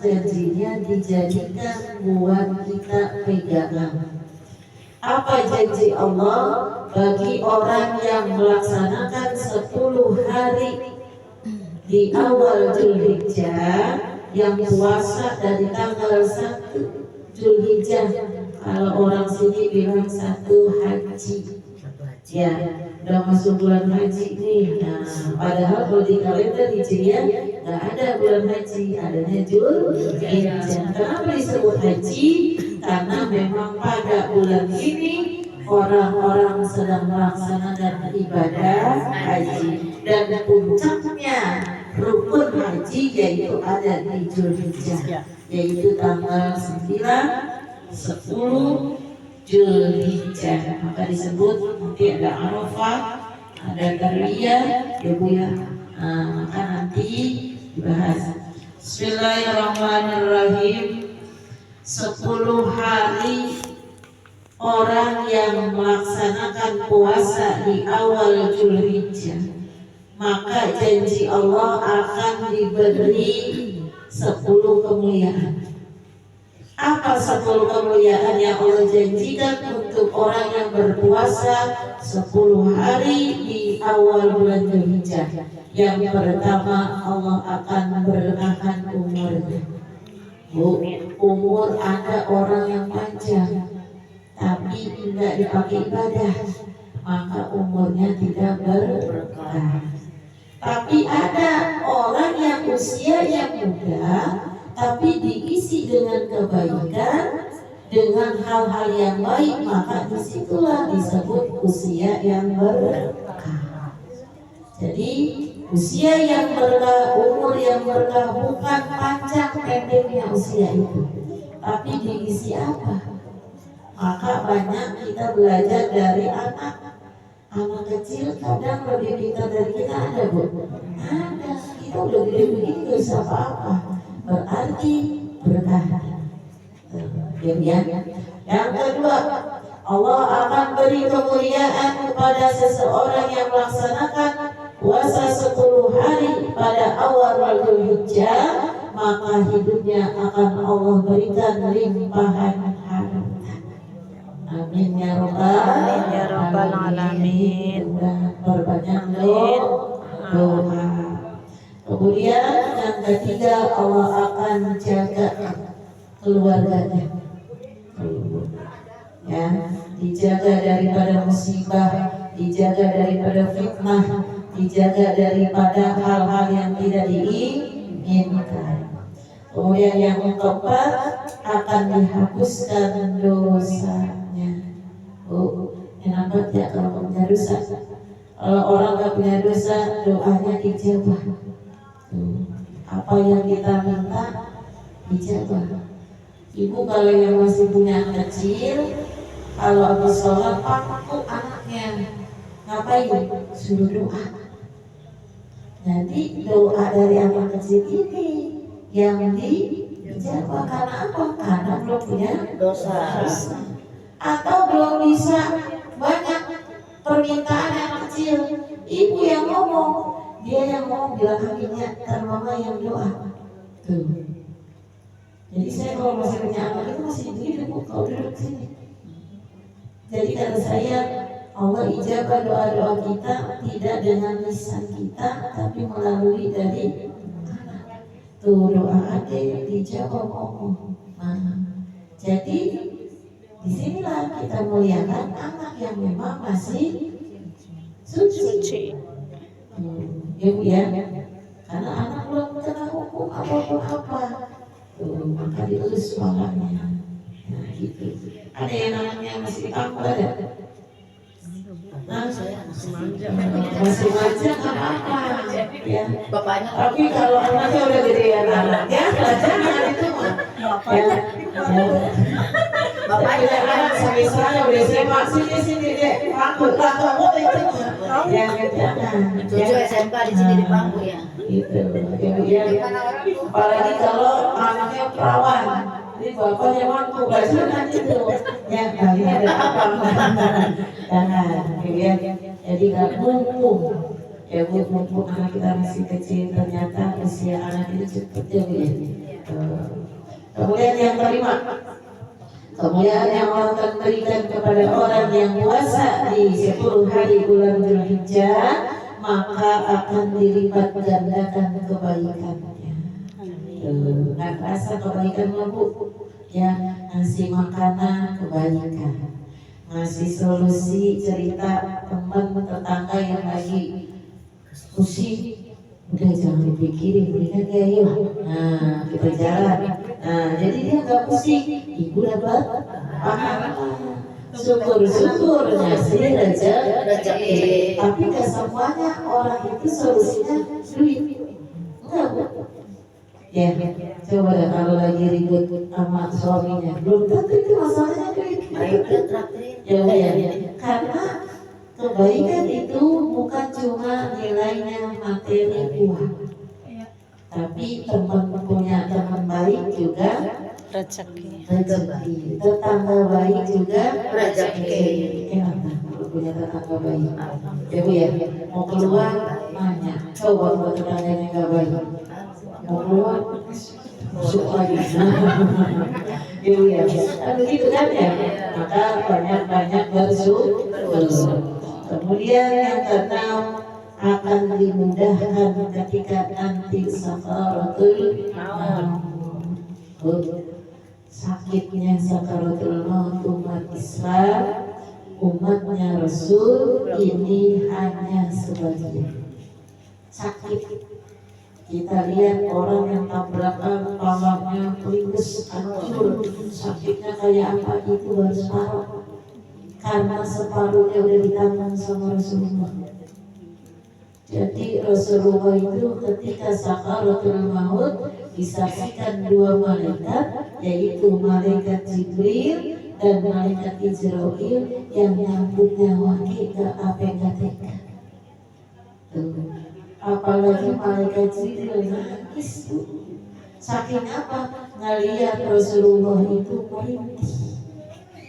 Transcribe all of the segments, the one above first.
janjinya dijadikan buat kita pegangan. Apa janji Allah bagi orang yang melaksanakan 10 hari di awal Dzulhijjah, yang puasa dari tanggal 1 Dzulhijjah? Kalau orang sini bilang 1 haji, ya udah masuk bulan haji nih. Nah, padahal kalau di kalender Hijriah nggak ada bulan haji, adanya Dzulhijjah. Kenapa disebut haji? Karena memang pada bulan ini orang-orang sedang melaksanakan ibadah haji, dan puncaknya rukun haji yaitu ada di Dzulhijjah, yaitu tanggal 9, 10 Dzulhijjah. Maka disebut nanti ada Arafah, ada Tarwiyah, ya Bu ya. Maka nanti dibahas. Bismillahirrahmanirrahim. 10 hari orang yang melaksanakan puasa di awal Dzulhijjah, maka janji Allah akan diberi 10 kemuliaan. Apa 10 kemuliaan yang Allah janjikan untuk orang yang berpuasa 10 hari di awal bulan Dzulhijjah? Yang pertama, Allah akan berkahkan umurnya. Umur ada orang yang panjang tapi tidak dipakai ibadah, maka umurnya tidak berkah. Tapi ada orang yang usianya muda tapi diisi dengan kebaikan, dengan hal-hal yang baik, maka disitulah disebut usia yang berkah. Jadi usia yang berkah, umur yang berkah bukan panjang pendeknya usia itu, tapi diisi apa? Maka banyak kita belajar dari anak kecil, kadang lebih pintar dari kita, ada Bu? Ada. Kita udah gede begini gak bisa apa-apa, berarti berkah. Ya. Yang kedua, Allah akan beri kemuliaan kepada seseorang yang melaksanakan puasa 10 hari pada awal Dzulhijjah, maka hidupnya akan Allah berikan limpahan harta. Amin ya rabbal alamin. Perbanyak doa. Kemudian yang ketiga, Allah akan jaga keluarganya. Ya, dijaga daripada musibah, dijaga daripada fitnah, dijaga daripada hal-hal yang tidak diinginkan. Kemudian yang keempat, akan dihapuskan dosanya. Enak banget ya kalau nggak punya dosa. Kalau orang nggak punya dosa, doanya dijabah. Apa yang kita minta dijabah. Ibu kalau yang masih punya anak kecil, kalau habis sholat paku anaknya, ngapain? Suruh doa. Jadi doa dari anak kecil ini yang dijawab. Karena apa? Karena belum punya dosa. Atau belum bisa banyak permintaan anak kecil. Ibu yang ngomong, dia yang ngomong, bilang akhirnya kan mama yang doa. Tuh. Jadi saya kalau masih punya anak itu masih begini Bu, kalau duduk sini. Jadi kata saya, Allah ijabah doa-doa kita tidak dengan lisan kita, tapi melalui dari anak. Tuh doa adik dijawab ngomong. Jadi disinilah kita muliakan anak yang memang masih suci. Ya Bu ya, karena anak belum kena hukum apapun apa. Maka diurus semangatnya. Nah gitu. Ada yang namanya masih di kampung ada? Nah, masih manja nggak apa-apa ya. Bapaknya. Tapi kalau anaknya udah gedean anaknya, jangan itu mah. Ya. Bapaknya anak misalnya udah SMA sini deh, pangku itu. Ya jangan. Cucu SMK di sini di bangku ya. Itu. Kemudian apalagi kalau anaknya perawan, ini bapaknya mampu, gak jangan itu. Ya kali ada apa? Jangan. Kemudian jadi gak mumpung. Ya mumpung anak kita masih kecil, ternyata usia anak itu cepet ya Bu ya. Kemudian yang kelima, kemuliaan yang Allah akan berikan kepada orang yang puasa di 10 hari bulan Dzulhijjah, maka akan dilipat gandakan kebaikannya. Nggak terasa kebaikan Bu? Ya, ngasih makanan kebaikan, ngasih solusi cerita teman tetangga yang lagi pusing, udah jangan dipikirin, berikan ya yuk, nah kita jalan, nah jadi dia nggak pusing, ibu dapat pahala, syukur ngasih rezeki. Tapi nggak semuanya orang itu solusinya duit, enggak Bu. Ya, coba deh kalau lagi ribut sama suaminya, belum tentu itu masalahnya duit. Ya, karena kebaikan itu bukan cuma nilainya materi uang, tapi teman punya teman baik juga rezeki, tetangga baik juga rezeki. Enak kalau punya tetangga baik. Ya Bu ya, mau keluar nanya, coba buat tetangga yang nggak baik, mau keluar masuk lagi. Ibu ya, begitu kan ya. Maka banyak bersyukur. Kemudian yang keenam, akan dimudahkan ketika nanti sakaratul maut. Sakitnya sakaratul maut umat Islam, umatnya Rasul ini hanya sebagian. Sakit. Kita lihat orang yang tabrakan, kepalanya kelindes, hancur, sakitnya kayak apa, itu baru separuh. Karena separuhnya udah ditanggung sama Rasulullah. Jadi Rasulullah itu ketika sakaratul maut disaksikan 2 malaikat, yaitu malaikat Jibril dan malaikat Israil yang nyambut nyawa kita apa yang tega. Apalagi malaikat Jibril nangis Bu. Saking apa? Ngelihat Rasulullah itu merintih.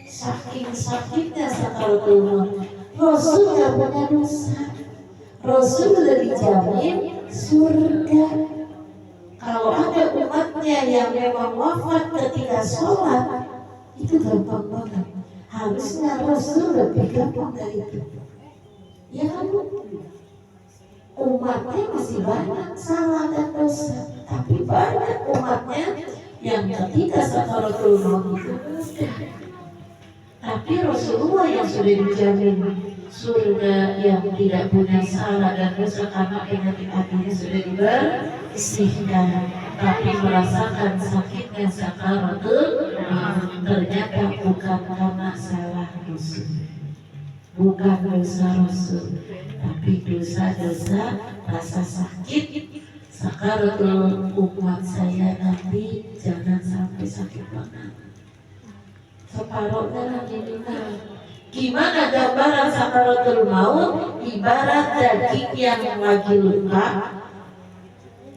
Saking sakitnya sakaratul maut. Rasul gak punya dosa. Rasul sudah dijamin surga. Kalau ada umatnya yang memang wafat ketika sholat, itu gampang banget. Harusnya Rasul lebih gampang dari itu. Ya kan Bu? Umatnya masih banyak salah dan dosa, tapi banyak umatnya yang ketika sakaratul maut itu mudah. Tapi Rasulullah yang sudah dijamin surga yang tidak punya salah dan dosa karena penyakit hatinya sudah dibersihkan, tapi merasakan sakitnya sakaratul maut ternyata bukan karena salah Rasul, bukan dosa Rasul, tapi dosa-dosa rasa sakit sakaratul umat saya nanti jangan sampai sakit banget. Separuhnya lagi minang. Gimana gambaran sakaratul maut? Ibarat daging yang lagi luka,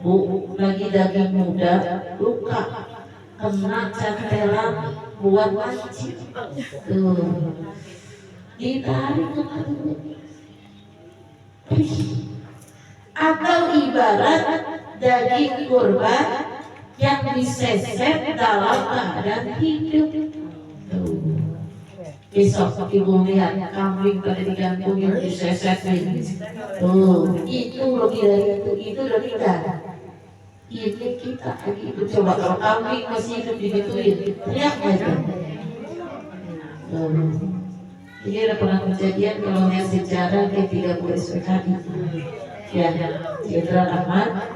Bu, lagi daging muda, luka, kena cantelan buat wajib. Ditarik ke hatinya. Atau ibarat daging kurban yang diseset dalam keadaan hidup. Besok ibu lihat kambing pada digantungin disesetin. Itu lebih dari itu udah kita. Ini kita lagi itu coba kalau kambing masih hidup digituin, teriak aja. Ini ada pernah kejadian kalau lihat sejarah G30 SPKI. Ya, Jenderal Ahmad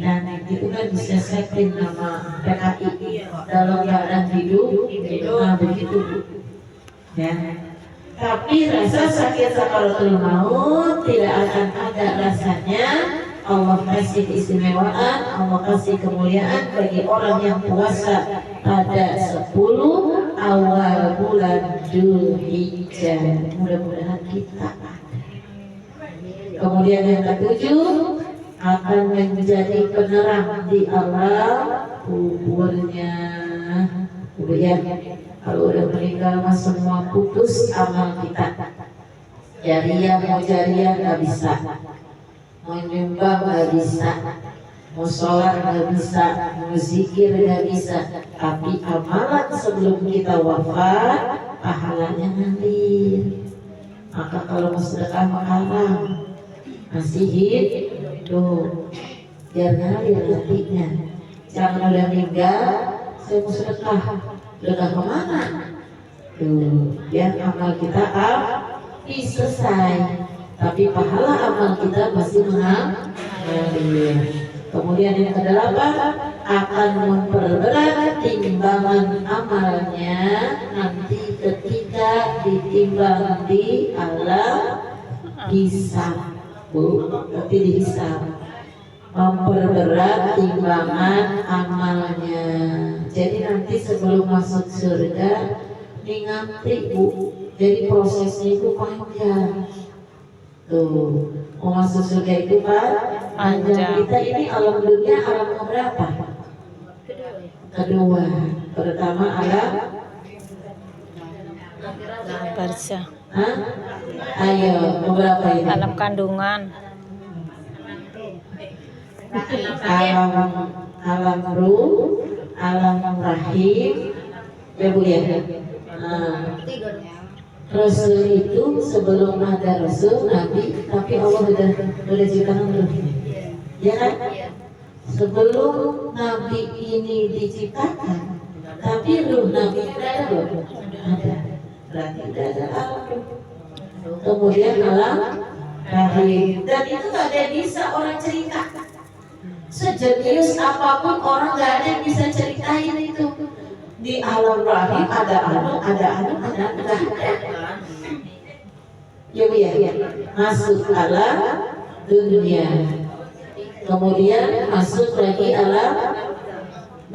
dan itu kan disesetin nama PKI dalam keadaan hidup. Nah begitu ya. Tapi rasa sakit sakaratul maut tidak akan ada rasanya. Allah kasih keistimewaan, Allah kasih kemuliaan bagi orang yang puasa pada 10 awal bulan Dzulhijjah. Mudah-mudahan kita ada. Kemudian yang ketujuh, akan menjadi penerang di alam kuburnya. Kemudian kalau udah meninggal mah semua putus amal kita. Jariah mau jariah nggak bisa, mau nyumbang nggak bisa, mau sholat nggak bisa, mau zikir nggak bisa, tapi amalan sebelum kita wafat pahalanya ngalir. Maka kalau mau sedekah haram, masih hidup biar ngalir nantinya. Jangan udah meninggal saya mau sedekah, sedekah kemana? Tuh, biar amal kita habis selesai, tapi pahala amal kita masih mengalir. Kemudian yang kedelapan, akan memperberat timbangan amalnya nanti ketika ditimbang di alam hisab. Nanti dihisab, memperberat timbangan amalnya. Jadi nanti sebelum masuk surga ini ngantri Bu, jadi prosesnya itu panjang. Tuh, mau masuk surga itu panjang. Kita ini alam dunia alam keberapa? Kedua. Pertama alam Barzah. Hah? Ayo, keberapa ini? Alam kandungan. Alam ruh, alam rahim, ya Bu ya. Nah, Rasul itu sebelum ada Rasul Nabi, tapi Allah udah ciptakan belum? Ya kan? Sebelum Nabi ini diciptakan, tapi ruh Nabi udah ada belum? Ada. Berarti udah ada alam. Kemudian alam rahim, dan itu gak ada yang bisa orang cerita. Sejenius apapun orang gak ada yang bisa ceritain itu. Di alam rahim ada anu, ada enggak ada. Ya Bu ya, masuk alam dunia, kemudian masuk lagi alam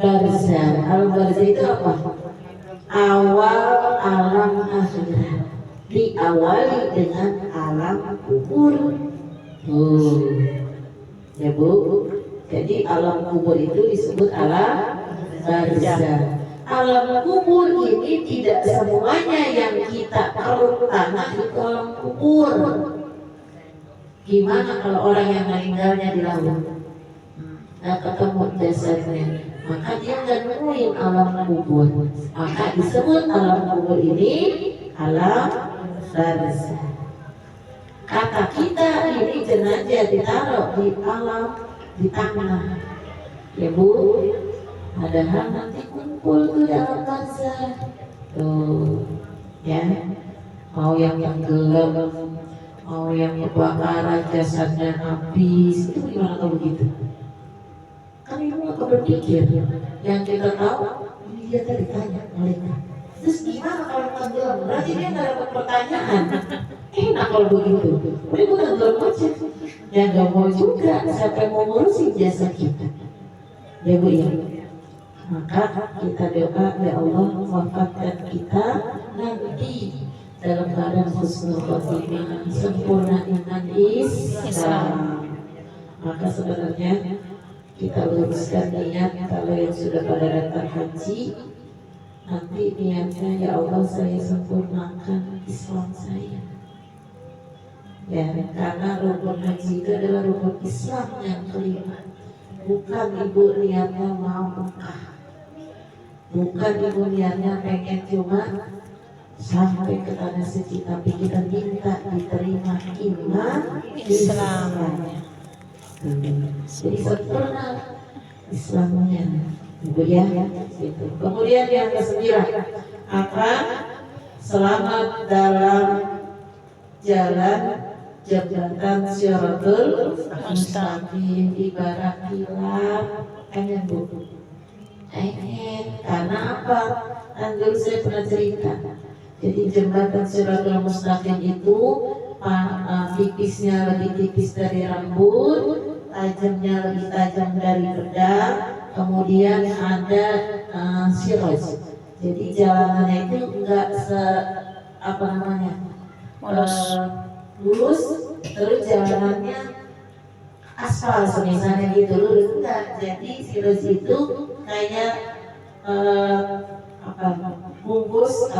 barzah. Alam barzah itu apa? Awal alam akhirat, diawali dengan alam kubur. Ya Bu, jadi alam kubur itu disebut alam barzah. Alam kubur ini tidak semuanya yang kita keruk tanah itu alam kubur. Gimana kalau orang yang meninggalnya di laut, nggak ketemu jasadnya, maka dia nggak nemuin alam kubur. Maka disebut alam kubur ini alam barzah. Kata kita ini jenazah ditaruh di alam di tanah, ya Bu. Padahal nanti kumpul tuh dalam barzah. Tuh, ya. Mau yang gelap, mau yang kebakaran jasadnya habis, itu gimana kalau begitu? Kan ibu nggak berpikir. Yang kita tahu, dia tadi tanya malaikat. Terus gimana kalau tenggelam? Berarti dia nggak dapat pertanyaan. Enak kalau begitu. Udah gue tenggelam aja. Ya nggak mau juga. Siapa yang mau ngurusin jasa kita? Ya Bu ya. Maka kita doa, ya Allah wafatkan kita nanti dalam keadaan husnul khotimah, sempurna iman Islam. Maka sebenarnya kita luruskan niat. Kalau yang sudah pada datang haji, nanti niatnya, ya Allah saya sempurnakan Islam saya. Ya, karena rukun haji itu adalah rukun Islam yang kelima. Bukan ibu niatnya mau Mekah, bukan ibu niatnya pengen cuma sampai ke tanah suci, tapi kita minta diterima iman Islamnya. Jadi sempurna Islamnya, Ibu ya. Gitu. Kemudian yang ke-9, akan selamat dalam jalan jembatan Shiratul Mustaqim, ibarat kilat. Pengen Bu? Karena apa? Kan dulu saya pernah cerita. Jadi jembatan Shiratul Mustaqim itu tipisnya lebih tipis dari rambut, tajamnya lebih tajam dari pedang, kemudian ada siroj. Jadi jalanannya itu enggak lurus, terus jalanannya aspal misalnya gitu, lurus enggak. Jadi siroj itu kayak bungkus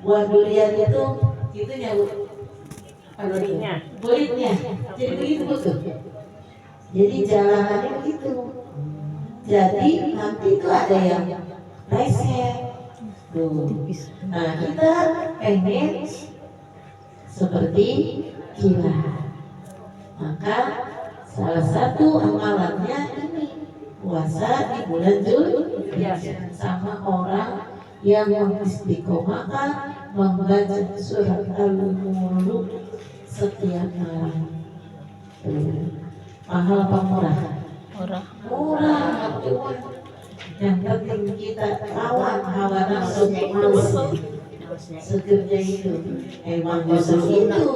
buah durian itu gitunya Bu, kulitnya. Jadi begitu betul. Jadi jalanannya begitu. Jadi nanti itu ada yang leset. Tuh. Nah kita pengen seperti kilat. Maka salah satu amalannya ini puasa di bulan Zulhijjah sama orang yang mengistiqomahkan membaca surat Al-Mulk setiap malam. Mahal apa murah? Murah. Murah, cuman yang penting kita lawan hawa nafsu malas. Segernya itu emang justru itu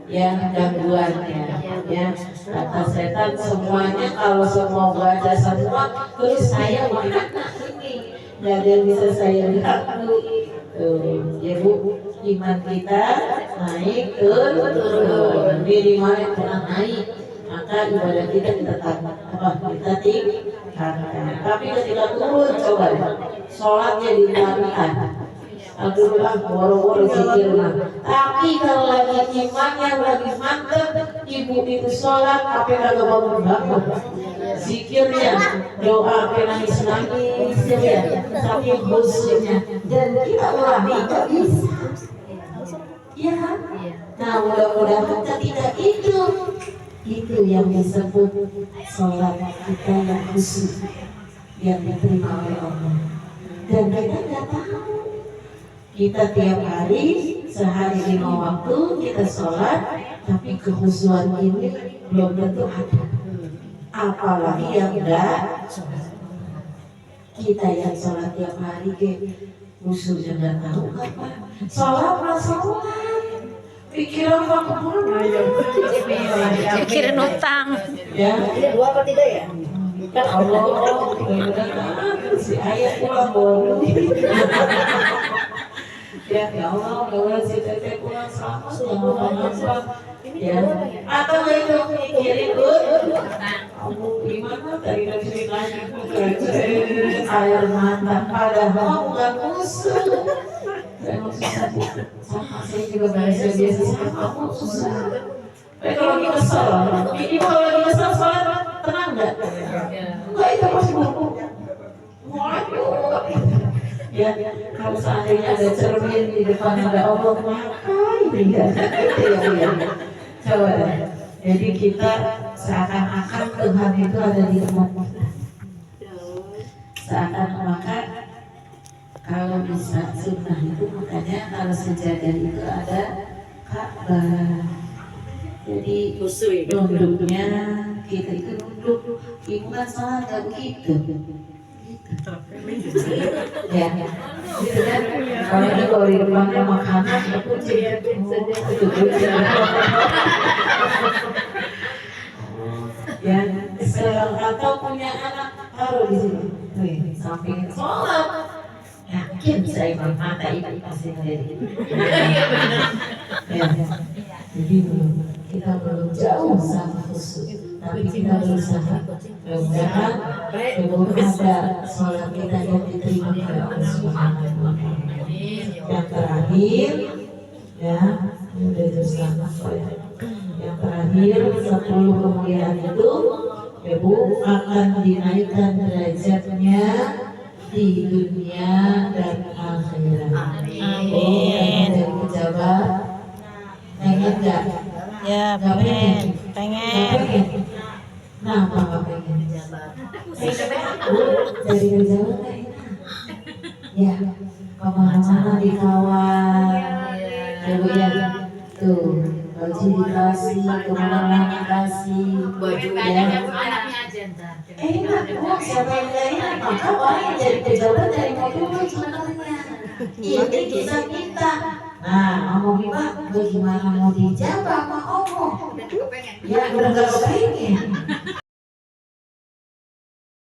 yang gangguannya, ya kata setan semuanya kalau semua baca semua terus saya mana ini nggak ada yang bisa saya ganggu. Ya Bu, iman kita naik turun minimal yang pernah naik, maka ibadah kita tetap kita tingkatkan. Tapi ketika turun coba sholat jadi latihan. Alhamdulillah, boro-boro zikirnya. Tapi kalau lagi imannya lagi mantap, ibu itu sholat, apa kagak bangun-bangun. Zikirnya, doa nangis-nangis, ya, tapi khususnya. Dan kita ulangi, nggak bisa. Iya kan? Nah, mudah-mudahan ketika itu yang disebut sholat kita yang khusus, yang diterima oleh Allah. Dan kita nggak tahu. Kita tiap hari, sehari 5 waktu kita sholat, tapi kekhusyuan ini belum tentu ada. Apalagi yang enggak, kita yang sholat tiap hari khusyuknya enggak tahu kapan. Sholat, pikiran apa kemana ya? Pikirin utang. Ya, Ini 2 apa 3 ya? kan Allah, si ayah pulang baru. Ya Allah, mudah-mudahan si Teteh pulang selamat, jangan apa-apa. Ya, atau itu mikirin kamu gimana tadi ceritanya air mata padahal bukan musuh. Memang susah sama saya juga biasa sama kamu susah. Tapi kalau lagi kesel, ibu kalau lagi kesel sholat tenang nggak? Enggak, itu pasti ngomong. Ya, kalau seandainya ada cermin di depan ada Allah, maka ini ya. Coba deh. Jadi kita seakan-akan Tuhan itu ada di depan kita. Seakan-akan kalau bisa sunnah itu makanya kalau sejadah itu ada Ka'bah. Jadi nunduknya kita itu nunduk. Ibu kan salah nggak begitu. Ya, gitu kan? Kalau di depannya makanan, aku ya, atau punya anak taruh di sini, samping sholat. Yakin saya mata ibu pasti dari. Ya, jadi kita belum jauh sama khusus, tapi kita berusaha. Mudah-mudahan ada sholat kita yang diterima oleh Allah Subhanahu wa Ta'ala. Yang terakhir, ya, udah bersama saya. Yang terakhir 10 kemuliaan itu, Ibu akan dinaikkan derajatnya di dunia dan akhirat. Amin. Dari pejabat, pengen nggak? Ya, pengen. Nah, apa pengen? Dari pejabat ya, kemana-mana dikawal. Coba ya, tuh, baju dikasih, kemana-mana dikasih, baju ya. Enak, siapa yang gak enak? Maka orang yang jadi pejabat dari mobil sebenarnya. Ini kisah kita. Nah, ngomong bagaimana mau dijawab sama Allah? Ya, udah gak kepengen.